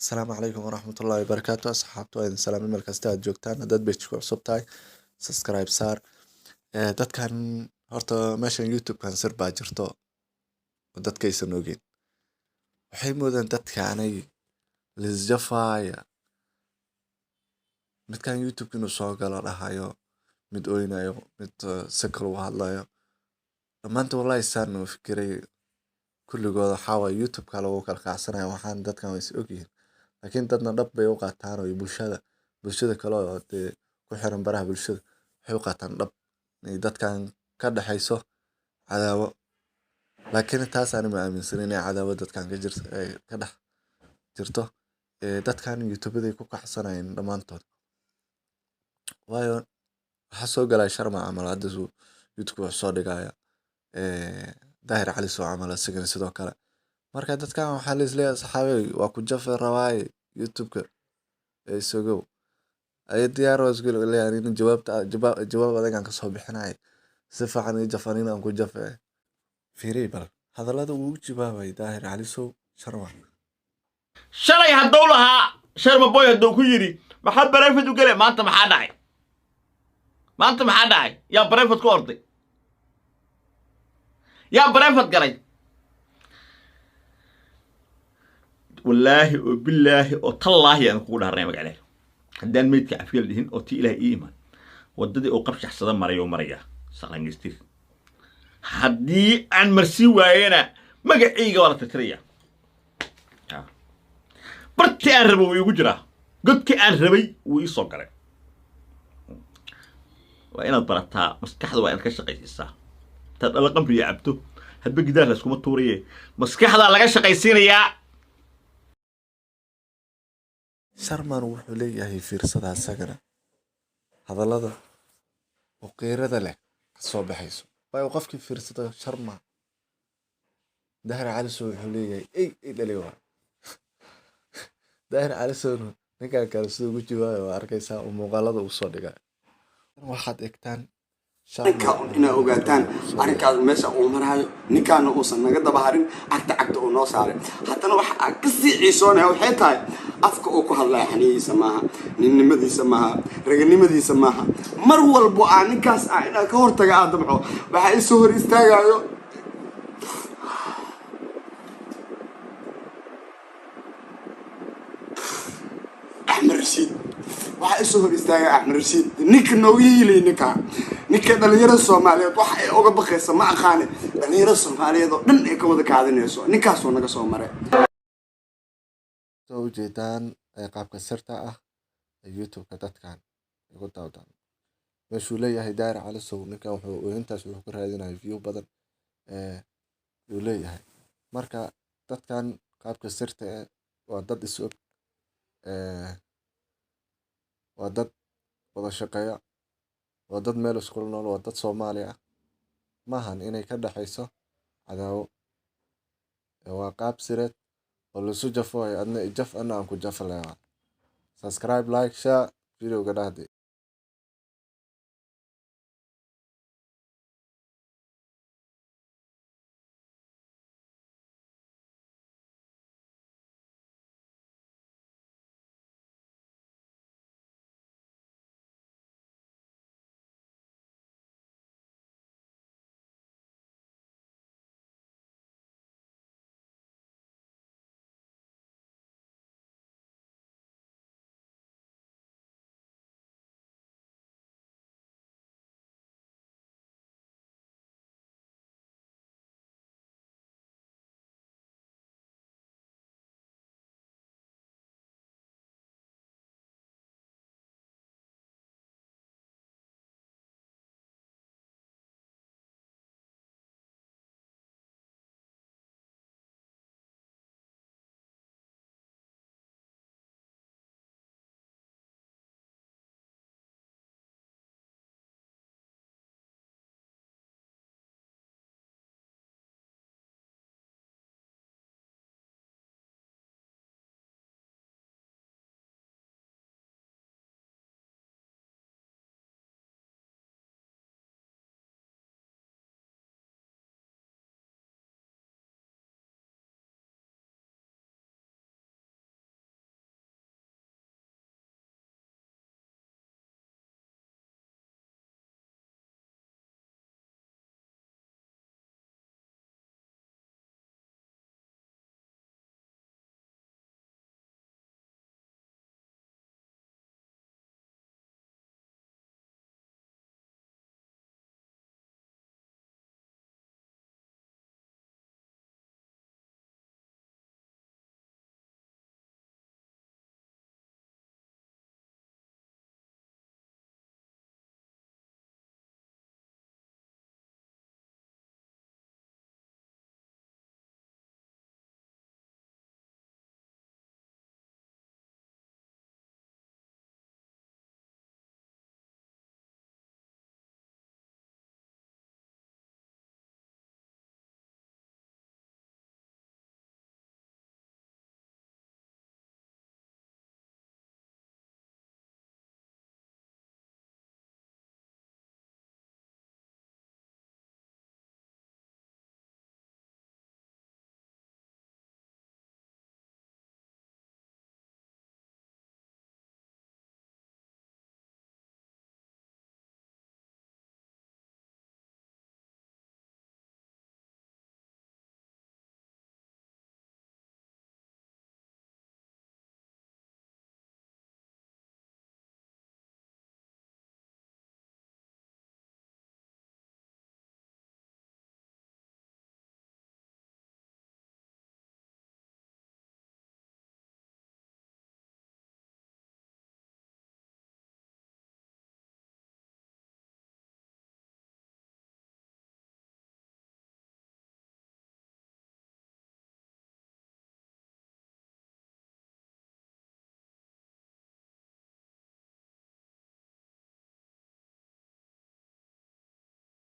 السلام عليكم ورحمة الله وبركاته أصحابتو إذن سلام مeel kasta aad joogtaan dad bay ku cusub tahay subscribe saar dadkan horta meeshan youtube-kan sir baa jirto oo dadkaysan ogeyn waxay moodaan dadkaanay lisjafaya midkan youtube inuu soo galo dhahayo mid oynayo mid si kale u hadlayo dhammaanta wallahi saan u fikiray kulligooda waxaa waaye youtube-ka lagu kala kacsanayo waxaan dadkan way is ogyihiin laakiin dadna dhab bay u qaataan oo bulshada kale oo dee ku xiran baraha bulshada waxay u qaataan dhab inay dadkan ka dhaxayso cadaawo laakiin taas aan ma aaminsanin inay cadaawo dadkan ka dhex jirto dadkan youtube-day ku kacsanayeen dhammaantood waayo waxaa soo galay sharma camal hadda youtube wax soo dhigaya daahir cali soo camal asigana sidoo kale marka dadkan waxaa la isleeyahay saxaabay waa ku jafi rabaaye youtube-ka isagow ay diyaar oo isku leeyahay in jawaab adagaan ka soo bixinay si fiican i jafanin aan ku jafay fiiray bal hadallada uu jawaabay daahir cali soo sharma shalay hadduu lahaa sharma boy hadduu ku yidhi maxaa barefad u gale maanta maxaa dhacay yaa barefad ku orday yaa barefad galay wallaahi oo billaahi oo tallaahi aan kugu dhaarnay magacaleer haddaan meydka afyal dhihin oo tii ilaahay ii imaan waddadii oo qabshaxsada marayoo maraya saqlangeystir haddii aan marsii waayena magacayga waa la tirtiraya bartii aan rabay wuu iigu jiraa godkii aan rabay wuu ii soo galay waa inaad barataa maskaxda waa inaad ka shaqaysiisaa intaad dhalla qamriya cabto hadba gidaar la iskuma tuuraye maskaxdaa laga shaqaysiinayaa sharman wuxuu leeyahay fiirsada asagana hadallada oo qiirada leh ka soo baxayso waayo qofkii fiirsada sharma daahir cali soo wuxuu leeyahay ay dhali waa daahir cali soo ninkan kale siduu ugu jawaayo waa arkaysaa oo muuqaalada uu soo dhigay waxaad egtaan inaa ogaataan arrinkaas meesha uu maraayo ninkaana uusan naga daba harin cagta uu noo saaray haddana waxa aan ka sii ciisoonaya waxay tahay afka uu ku hadlaya xaniyihiisa maaha ninnimadiisa maaha raganimadiisa maaha mar walbo aan ninkaas inaa ka hortaga aan dabco waxaa isoo hor istaagayo axmed rashiid waxaa isoo hor istaagay axmed rashiid ninka nooga hiilay ninka dhalinyarada soomaaliyeed waxa ay uga baqaysa ma aqaane dhalinyarada soomaaliyeed oo dhan ay ka wada kaadinayso ninkaasoo naga soo maray soo ujeedaan qaabka sirta ah ee youtube-ka dadkan igu dawdaan meeshuu leeyahay daahir cali sow ninkan intaas wuxuu ku raadinaya view badan uu leeyahay marka dadkan qaabka sirta waa dad is og waa dad wada shaqeeya waa dad meel iskula nool waa dad Soomaali ah maahan inay ka dhaxayso cadaawo waa qaab sireed oo la soo jafo adna jaf ana aan ku jafalaya subscribe like share video ga dhahdi